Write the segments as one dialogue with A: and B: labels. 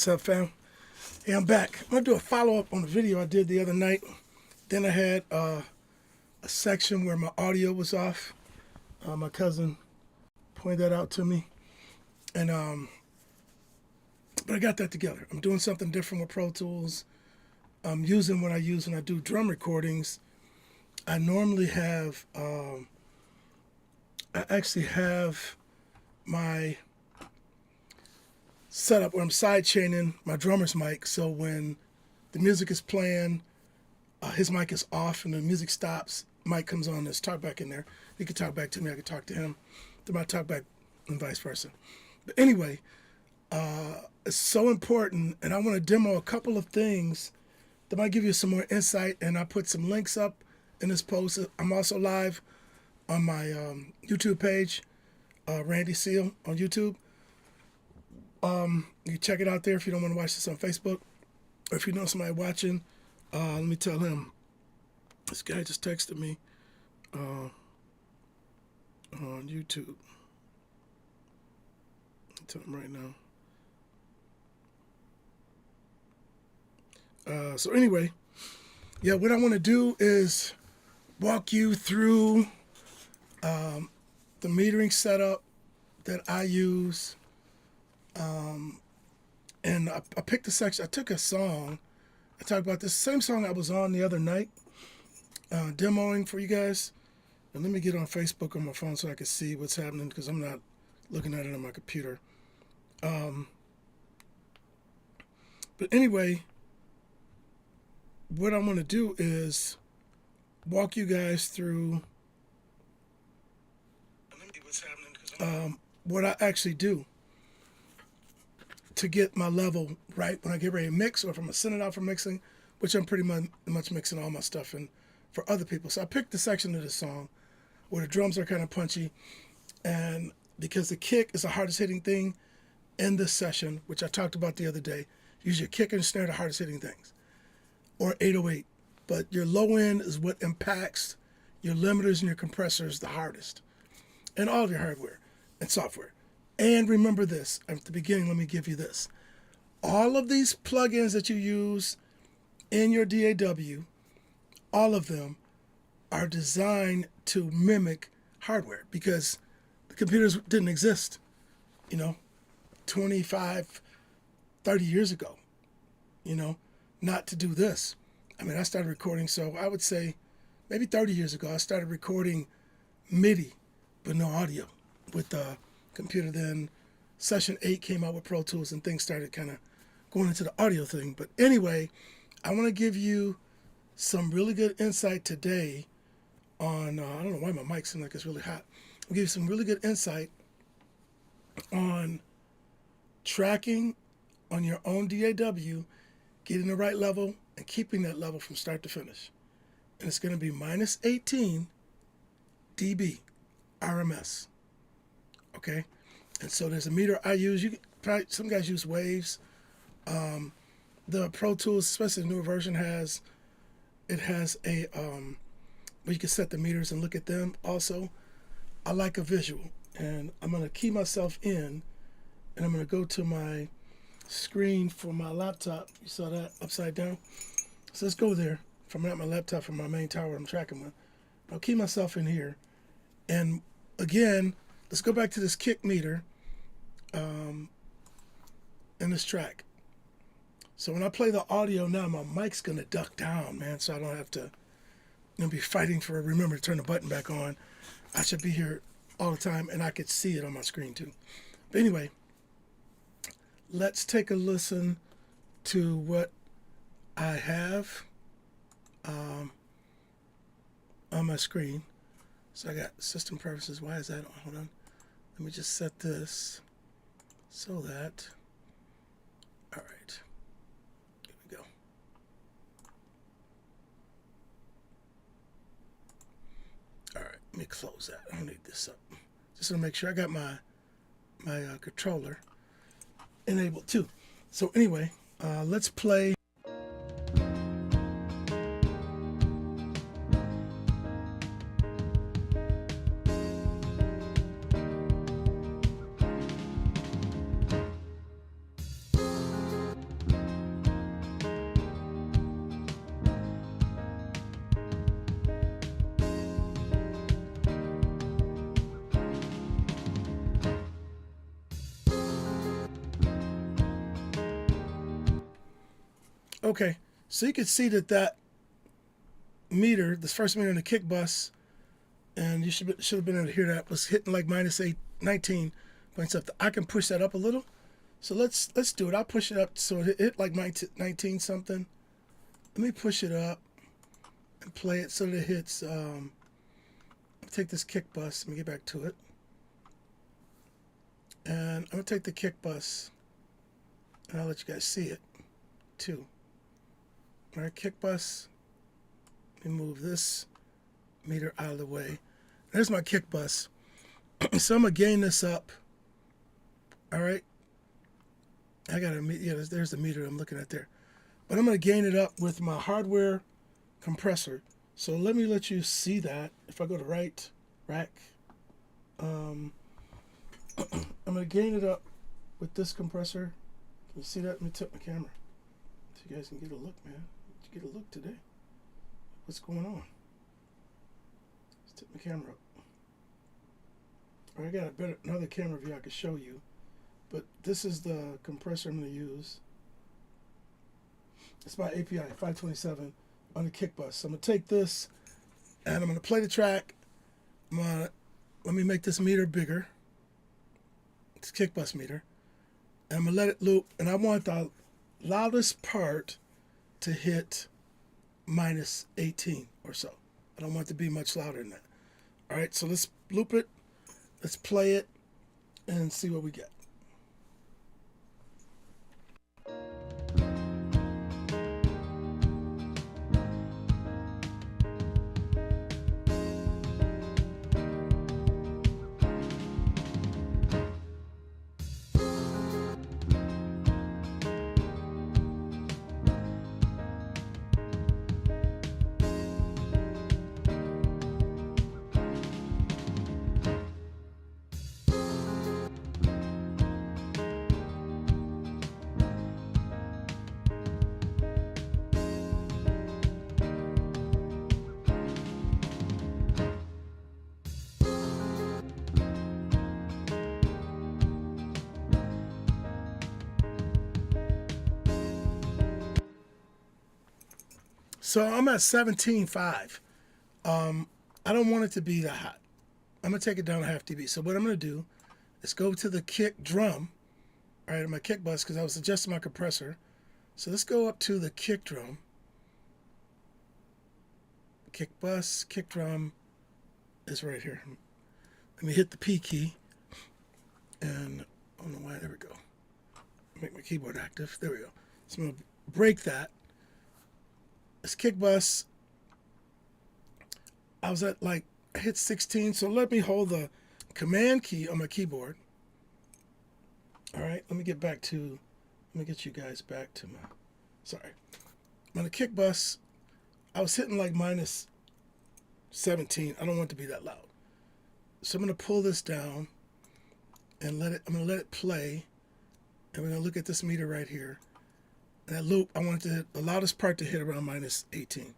A: What's up, fam? Hey, I'm back. I'm gonna do a follow-up on the video I did the other night. Then I had a section where my audio was off. My cousin pointed that out to me, and but I got that together. I'm doing something different with Pro Tools. I'm using what I use when I do drum recordings. I normally have, I actually have my setup where I'm side chaining my drummer's mic, so when the music is playing, his mic is off and the music stops, mic comes on, there's talkback in there. He can talk back to me, I can talk to him, to my talkback, and vice versa. But anyway, it's so important, and I want to demo a couple of things that might give you some more insight, and I put some links up in this post. I'm also live on my YouTube page, Randy Seal on YouTube. You can check it out there if you don't want to watch this on Facebook. Or if you know somebody watching, let me tell him. This guy just texted me on YouTube. I'll tell him right now. So anyway, yeah, what I want to do is walk you through the metering setup that I use. And I picked a section. I took a song. I talked about this same song I was on the other night, demoing for you guys. And let me get on Facebook on my phone so I can see what's happening, because I'm not looking at it on my computer. But anyway, what I want to do is walk you guys through what I actually do to get my level right when I get ready to mix, or if I'm gonna send it out for mixing, which I'm pretty much mixing all my stuff in for other people. So I picked the section of the song where the drums are kind of punchy, and because the kick is the hardest hitting thing in this session, which I talked about the other day, use your kick and snare, the hardest hitting things, or 808. But your low end is what impacts your limiters and your compressors the hardest, and all of your hardware and software. And remember this, at the beginning, let me give you this. All of these plugins that you use in your DAW, all of them are designed to mimic hardware, because the computers didn't exist, 25, 30 years ago, not to do this. I mean, I started recording, so I would say maybe 30 years ago, I started recording MIDI, but no audio with the computer. Then Session 8 came out with Pro Tools, and things started kind of going into the audio thing. But anyway, I want to give you some really good insight today on, I don't know why my mic seems like it's really hot. I'll give you some really good insight on tracking on your own DAW, getting the right level, and keeping that level from start to finish. And it's going to be minus 18 dB RMS. Okay, and so there's a meter I use. Some guys use Waves. The Pro Tools, especially the newer version, has a where you can set the meters and look at them. Also, I like a visual, and I'm gonna key myself in, and I'm gonna go to my screen for my laptop. You saw that upside down. So let's go there. From my laptop, from my main tower I'm tracking with. I'll key myself in here, and again, let's go back to this kick meter in this track. So when I play the audio now, my mic's gonna duck down, man, so I don't have to be fighting for remember to turn the button back on. I should be here all the time, and I could see it on my screen too. But anyway, let's take a listen to what I have on my screen. So I got system preferences. Why is that on? Hold on. Let me just set this so that, all right, here we go. All right, let me close that. I don't need this up. Just to make sure I got my controller enabled too. So anyway, let's play. Okay, so you can see that meter, this first meter in the kick bus, and you should have been able to hear that, was hitting like minus 19 points up. I can push that up a little. So let's do it. I'll push it up so it hit like 19 something. Let me push it up and play it so that it hits. I'll take this kick bus. Let me get back to it. And I'm going to take the kick bus, and I'll let you guys see it too. All right, kick bus. Let me move this meter out of the way. There's my kick bus. So I'm going to gain this up. All right. I got to, yeah, there's the meter I'm looking at there. But I'm going to gain it up with my hardware compressor. So let me let you see that. If I go to right, rack, I'm going to gain it up with this compressor. Can you see that? Let me tip my camera so you guys can get a look, man. Let's get a look today. What's going on? Let's tip my camera up. All right, I got another camera view I could show you. But this is the compressor I'm going to use. It's my API 527 on the kick bus. So I'm going to take this and I'm going to play the track. Let me make this meter bigger. It's kick bus meter. And I'm going to let it loop. And I want the loudest part to hit minus 18 or so. I don't want it to be much louder than that. All right, so let's loop it. Let's play it and see what we get. So I'm at 17.5. I don't want it to be that hot. I'm going to take it down a half dB. So what I'm going to do is go to the kick drum, all right, my kick bus, because I was adjusting my compressor. So let's go up to the kick drum. Kick bus, kick drum is right here. Let me hit the P key. And I don't know why, there we go. Make my keyboard active. There we go. So I'm going to break that. This kick bus, I was at like, I hit 16, so let me hold the command key on my keyboard. All right, let me get you guys back to sorry. On the kick bus, I was hitting like minus 17. I don't want it to be that loud. So I'm gonna pull this down and I'm gonna let it play. And we're gonna look at this meter right here. That loop, I want the loudest part to hit around minus 18.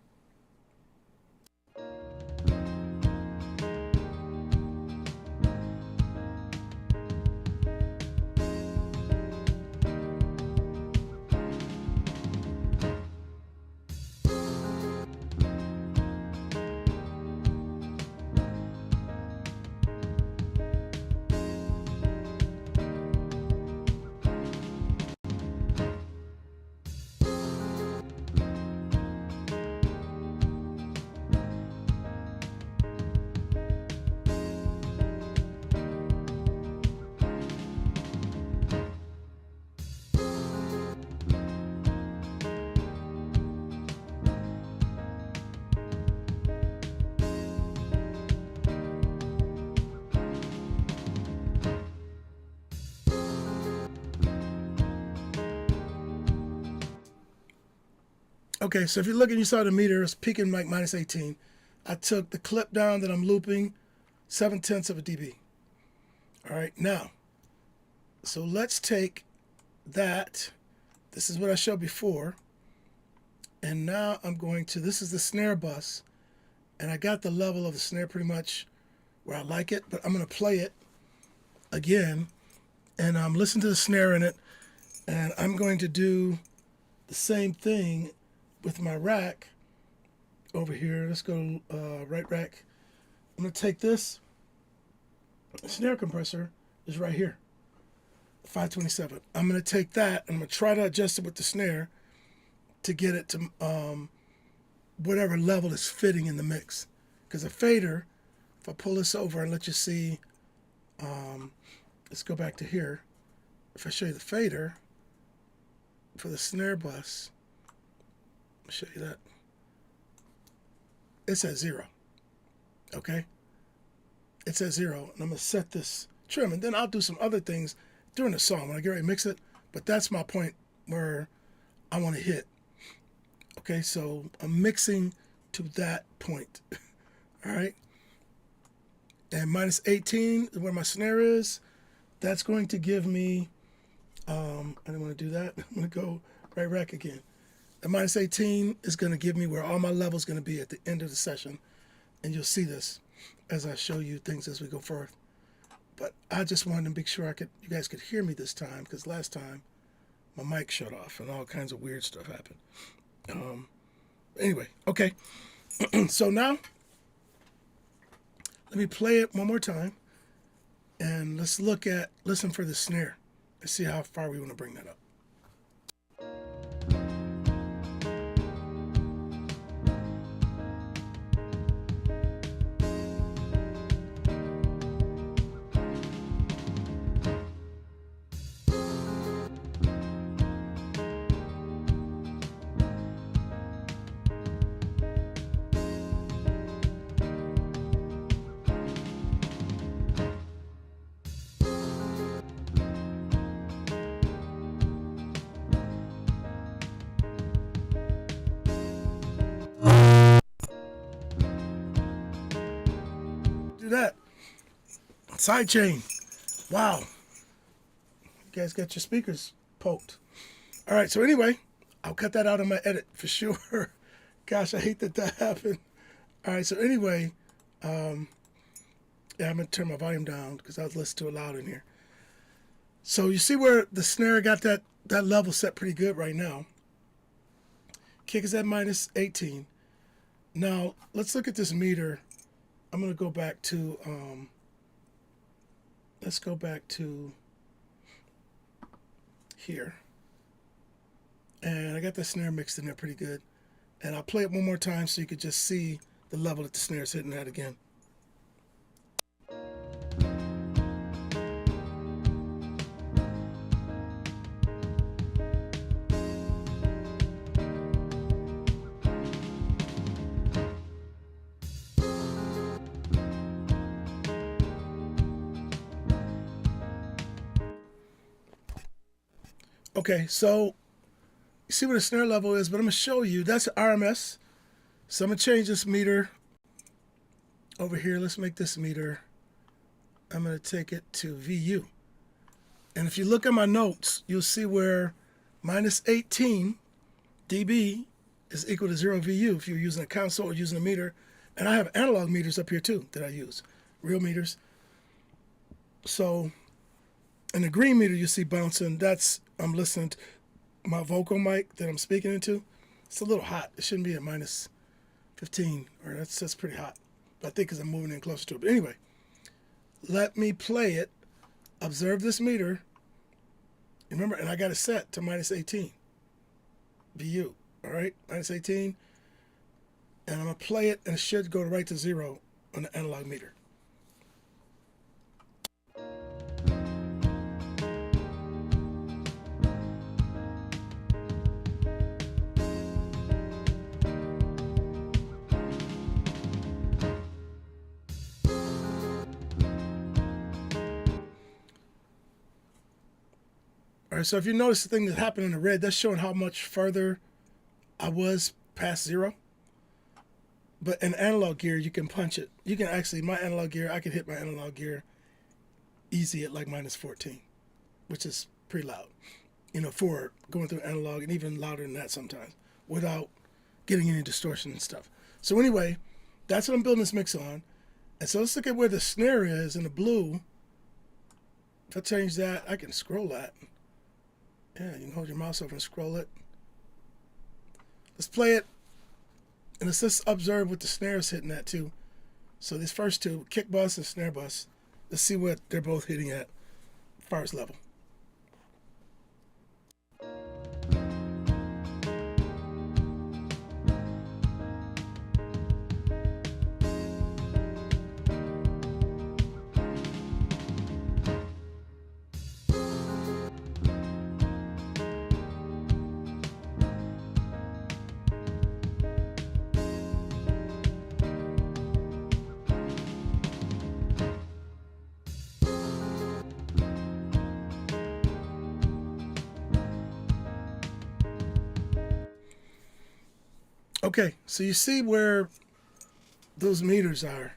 A: Okay, so if you're looking, you saw the meter is peaking like minus 18. I took the clip down that I'm looping, 0.7 of a dB. All right, now, so let's take that. This is what I showed before. And now I'm going to, this is the snare bus. And I got the level of the snare pretty much where I like it, but I'm going to play it again. And I'm listening to the snare in it. And I'm going to do the same thing with my rack over here. Let's go right rack. I'm going to take this. The snare compressor is right here, 527. I'm going to take that. I'm going to try to adjust it with the snare to get it to whatever level is fitting in the mix. Because a fader, if I pull this over and let you see, let's go back to here. If I show you the fader for the snare bus, I'll show you that. It's at 0. Okay? It's at 0. And I'm going to set this trim. And then I'll do some other things during the song when I get ready to mix it. But that's my point where I want to hit. Okay? So I'm mixing to that point. All right? And minus 18 is where my snare is. That's going to give me, I didn't want to do that. I'm going to go right rack again. And minus 18 is going to give me where all my levels going to be at the end of the session. And you'll see this as I show you things as we go forth. But I just wanted to make sure you guys could hear me this time, because last time my mic shut off and all kinds of weird stuff happened. Anyway, okay. So now, let me play it one more time, and let's listen for the snare and see how far we want to bring that up. Do that. Side chain. Wow. You guys got your speakers poked. All right, so anyway, I'll cut that out of my edit for sure. Gosh, I hate that happened. All right, so anyway, yeah, I'm going to turn my volume down because I was listening to it loud in here. So you see where the snare got that level set pretty good right now. Kick is at minus 18. Now, let's look at this meter. I'm going to go back to, let's go back to here. And I got the snare mixed in there pretty good. And I'll play it one more time so you could just see the level that the snare is hitting at again. Okay, so you see what the snare level is, but I'm going to show you. That's RMS. So I'm going to change this meter over here. Let's make this meter. I'm going to take it to VU. And if you look at my notes, you'll see where minus 18 dB is equal to 0 VU if you're using a console or using a meter. And I have analog meters up here too that I use, real meters. So in the green meter you see bouncing, I'm listening to my vocal mic that I'm speaking into. It's a little hot. It shouldn't be at minus 15, or that's pretty hot. But I think because I'm moving in closer to it. But anyway, let me play it. Observe this meter. Remember, and I got it set to minus 18 VU. All right, minus 18. And I'm going to play it, and it should go right to 0 on the analog meter. All right, so if you notice the thing that happened in the red, that's showing how much further I was past 0. But in analog gear, you can punch it. You can actually, my analog gear, I can hit my analog gear easy at like minus 14, which is pretty loud, for going through analog, and even louder than that sometimes, without getting any distortion and stuff. So anyway, that's what I'm building this mix on. And so let's look at where the snare is in the blue. If I change that, I can scroll that. Yeah, you can hold your mouse over and scroll it. Let's play it, and let's just observe what the snare is hitting at too. So these first two, kick bus and snare bus, let's see what they're both hitting at as far as level. Okay, so you see where those meters are,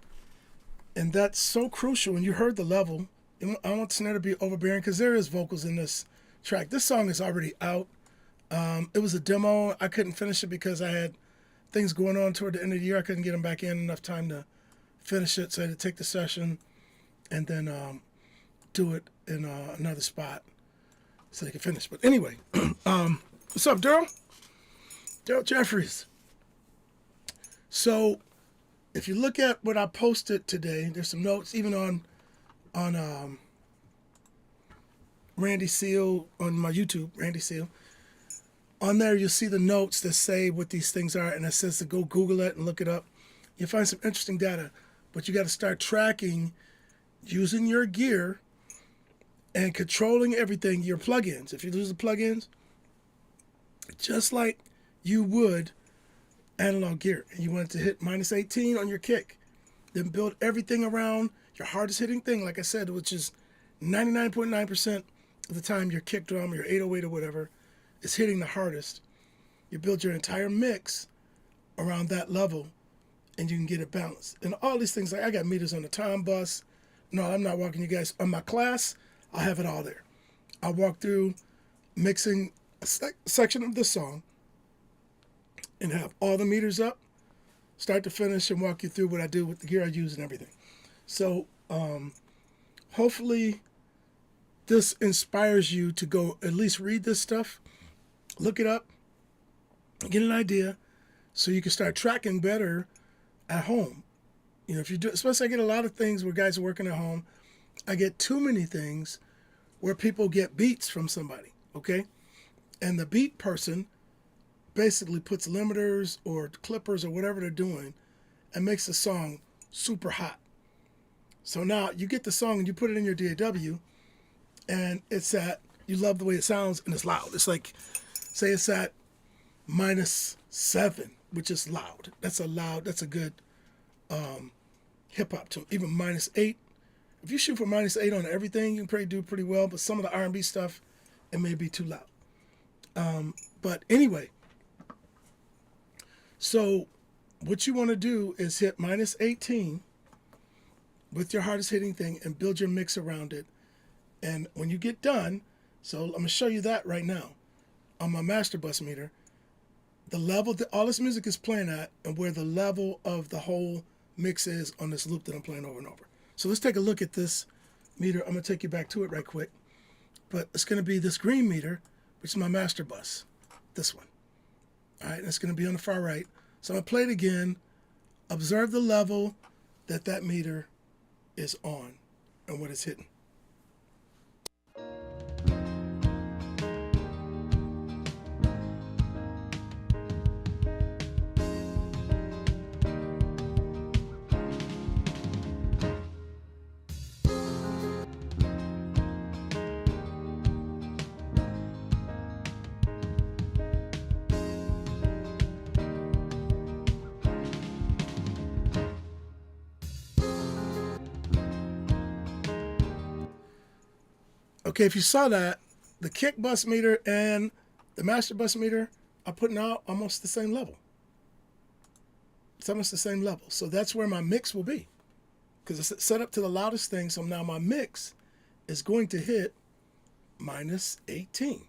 A: and that's so crucial. And you heard the level. I don't want the snare to be overbearing because there is vocals in this track. This song is already out. It was a demo. I couldn't finish it because I had things going on toward the end of the year. I couldn't get them back in enough time to finish it, so I had to take the session and then do it in another spot so they could finish. But anyway, what's up, Daryl? Daryl Jeffries. So if you look at what I posted today, there's some notes even on Randy Seal on my YouTube, Randy Seal. On there, you'll see the notes that say what these things are, and it says to go Google it and look it up. You'll find some interesting data, but you got to start tracking using your gear and controlling everything, your plugins. If you lose the plugins, just like you would analog gear, and you want it to hit minus 18 on your kick, then build everything around your hardest hitting thing, like I said, which is 99.9% of the time your kick drum or your 808 or whatever is hitting the hardest. You build your entire mix around that level, and you can get it balanced. And all these things, like I got meters on the tom bus. No, I'm not walking you guys on my class. I have it all there. I'll walk through mixing a section of this song and have all the meters up, start to finish, and walk you through what I do with the gear I use and everything. So hopefully this inspires you to go at least read this stuff, look it up, get an idea, so you can start tracking better at home. You know, if you do, especially I get a lot of things where guys are working at home. I get too many things where people get beats from somebody, okay? And the beat person basically puts limiters or clippers or whatever they're doing and makes the song super hot. So now you get the song and you put it in your DAW, and it's at, you love the way it sounds and it's loud. It's like, say it's at -7, which is loud. That's a good hip hop tune. Even -8. If you shoot for -8 on everything, you can probably do pretty well, but some of the R&B stuff, it may be too loud. But anyway, so what you want to do is hit -18 with your hardest hitting thing and build your mix around it. And when you get done, so I'm going to show you that right now on my master bus meter, the level that all this music is playing at and where the level of the whole mix is on this loop that I'm playing over and over. So let's take a look at this meter. I'm going to take you back to it right quick. But it's going to be this green meter, which is my master bus, this one. All right, and it's going to be on the far right. So I'm going to play it again, observe the level that that meter is on and what it's hitting. Okay, if you saw that, the kick bus meter and the master bus meter are putting out almost the same level. It's almost the same level. So that's where my mix will be, because it's set up to the loudest thing. So now my mix is going to hit -18.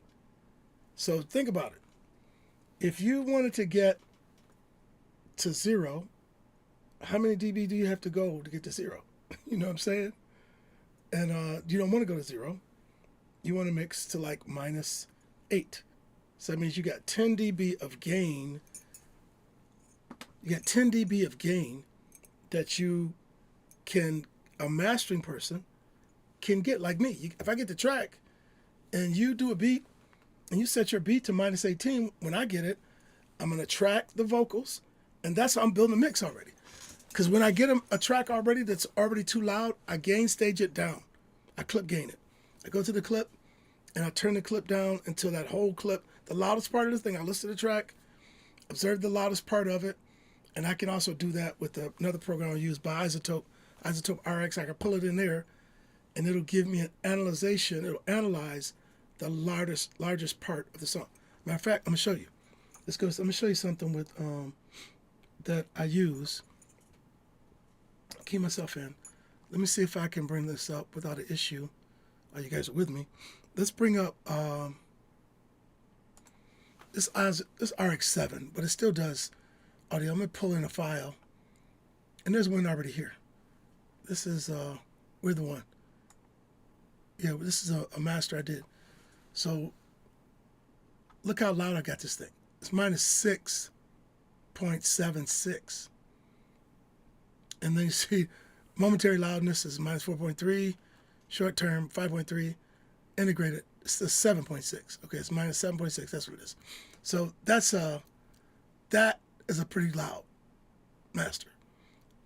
A: So think about it. If you wanted to get to 0, how many dB do you have to go to get to 0? You know what I'm saying? And you don't want to go to 0. You want to mix to like -8. So that means you got 10 dB of gain You got 10 dB of gain that a mastering person can get, like me. If I get the track and you do a beat and you set your beat to minus 18, when I get it, I'm going to track the vocals, and that's how I'm building a mix already. Because when I get a track already that's already too loud, I gain stage it down. I clip gain it. I go to the clip, and I turn the clip down until that whole clip, the loudest part of the thing, I listen to the track, observe the loudest part of it, and I can also do that with another program I use by iZotope RX. I can pull it in there, and it'll give me an analyzation. It'll analyze the largest part of the song. Matter of fact, I'm gonna show you. Let me show you something with that I use. Keep myself in. Let me see if I can bring this up without an issue. Oh, you guys are with me. Let's bring up this RX7, but it still does audio. I'm gonna pull in a file, and there's one already here. This is we're the one. Yeah, this is a master I did. So look how loud I got this thing. It's minus 6.76. And then you see momentary loudness is minus 4.3, short term 5.3, integrated it's 7.6. Okay, it's minus 7.6. That's what it is. So that is a pretty loud master.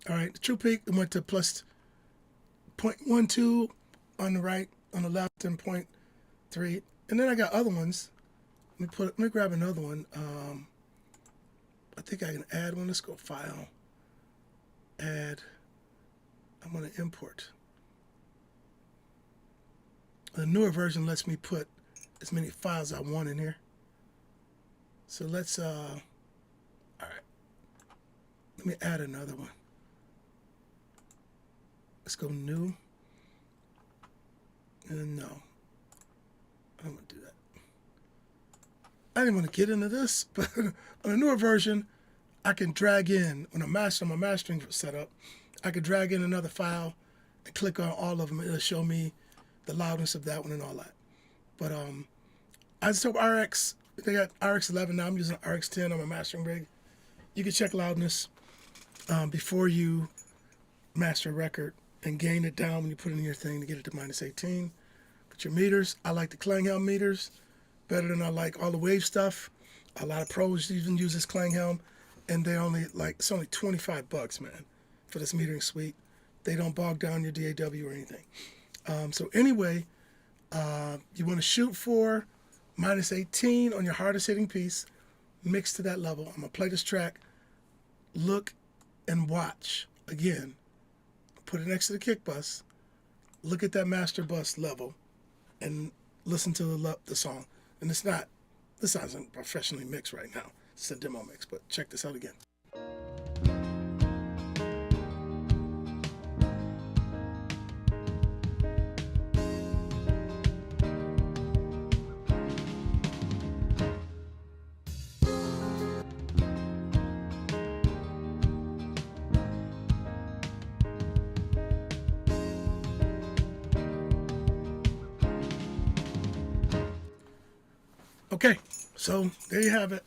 A: All right, the true peak went to plus 0.12 on the right, on the left, and 0.3. And then I got other ones. Let me grab another one. I think I can add one. Let's go File, Add. I'm going to import. The newer version lets me put as many files I want in here. So let's, all right. Let me add another one. Let's go New. And no. I'm going to do that. I didn't want to get into this, but on a newer version, I can drag in, when I'm mastering my mastering setup, I could drag in another file and click on all of them. It'll show me the loudness of that one and all that. But iZotope RX, they got RX11 now. I'm using RX10 on my mastering rig. You can check loudness before you master a record and gain it down when you put it in your thing to get it to minus 18. But your meters, I like the Klanghelm meters better than I like all the wave stuff. A lot of pros even use this Klanghelm, and they only it's only $25, man, for this metering suite. They don't bog down your DAW or anything. So anyway, you want to shoot for minus 18 on your hardest hitting piece, mix to that level. I'm gonna play this track, look and watch again. Put it next to the kick bus, look at that master bus level, and listen to the song. And this isn't professionally mixed right now. It's a demo mix, but check this out again. Okay, so there you have it.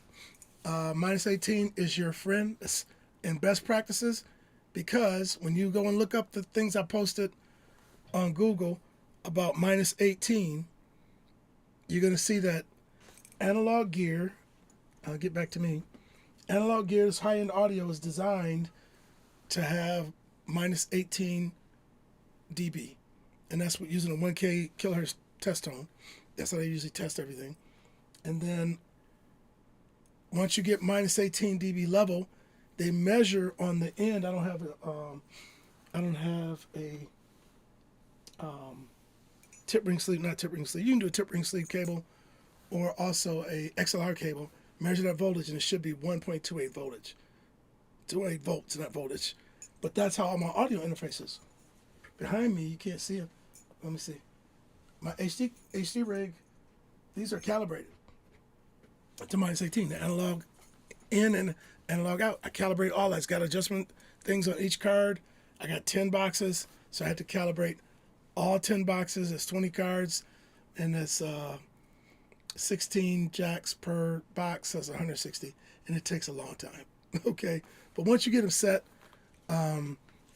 A: Minus 18 is your friend in best practices, because when you go and look up the things I posted on Google about minus 18, you're going to see that Analog Gear, I'll get back to me, Analog Gear's high-end audio is designed to have minus 18 dB. And that's what using a 1K kilohertz test tone. That's how they usually test everything. And then once you get minus 18 dB level, they measure on the end. I don't have a tip ring sleeve, not tip ring sleeve. You can do a tip ring sleeve cable or also a XLR cable. Measure that voltage, and it should be 1.28 voltage. 28 volts, not voltage. But that's how all my audio interfaces. Behind me, you can't see it. Let me see. My HD rig, these are calibrated to minus 18. The analog in and analog out. I calibrate all that. It's got adjustment things on each card. I got 10 boxes, so I had to calibrate all 10 boxes. It's 20 cards, and it's 16 jacks per box. That's 160, and it takes a long time. Okay, but once you get them set,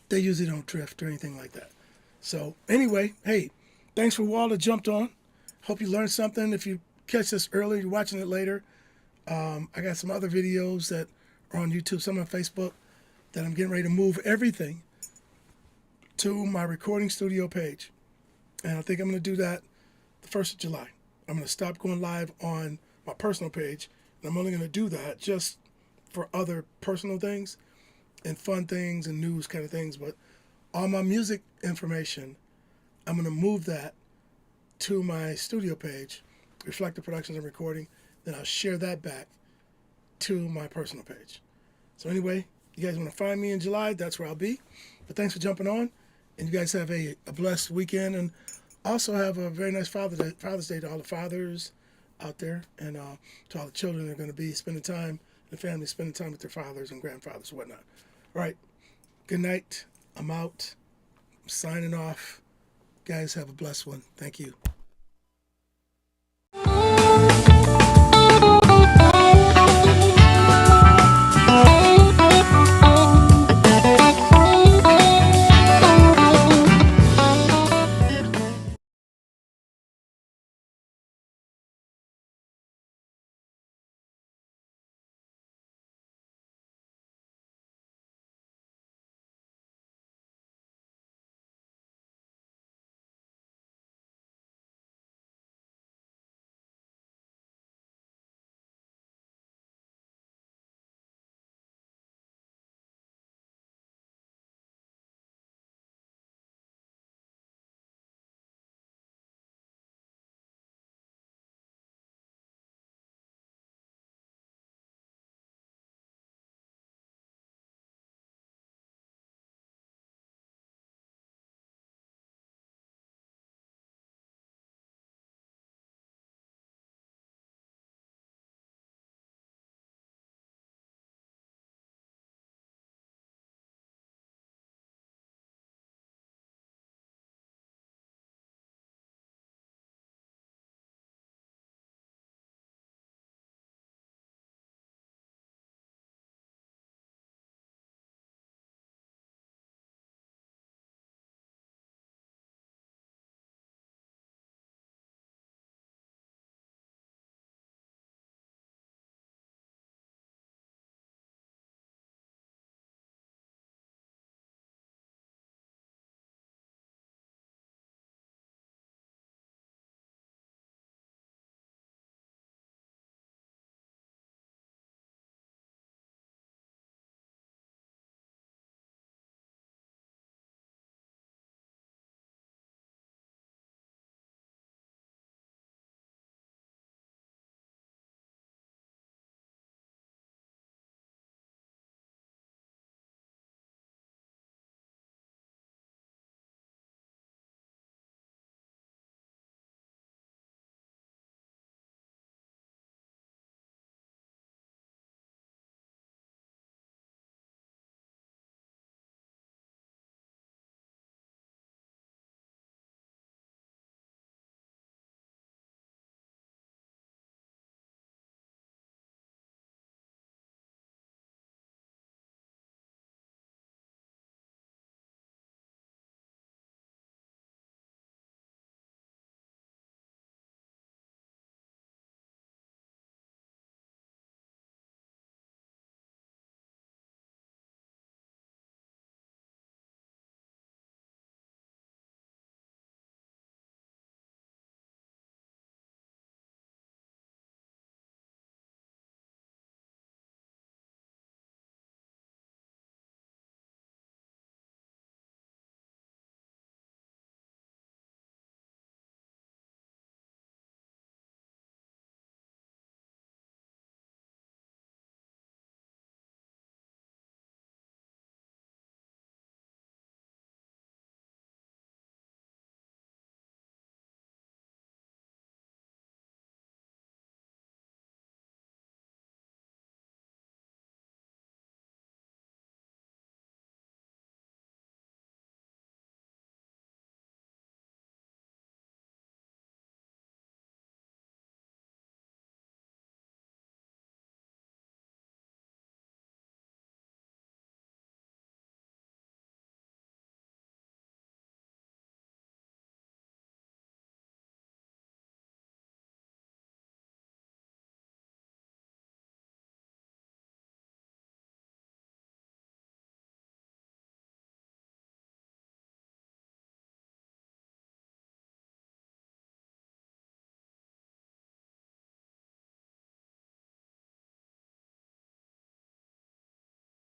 A: they usually don't drift or anything like that. So anyway, hey, thanks for all that jumped on. Hope you learned something. If you catch this early, you're watching it later. I got some other videos that are on YouTube, some on Facebook, that I'm getting ready to move everything to my recording studio page. And I think I'm going to do that the 1st of July. I'm going to stop going live on my personal page. And I'm only going to do that just for other personal things and fun things and news kind of things. But all my music information, I'm going to move that to my studio page, Reflective Productions and Recording. Then I'll share that back to my personal page. So anyway, you guys want to find me in July, that's where I'll be. But thanks for jumping on. And you guys have a blessed weekend. And also have a very nice Father's Day to all the fathers out there, and to all the children that are going to be spending time, the family spending time with their fathers and grandfathers and whatnot. All right. Good night. I'm out. I'm signing off. Guys, have a blessed one. Thank you.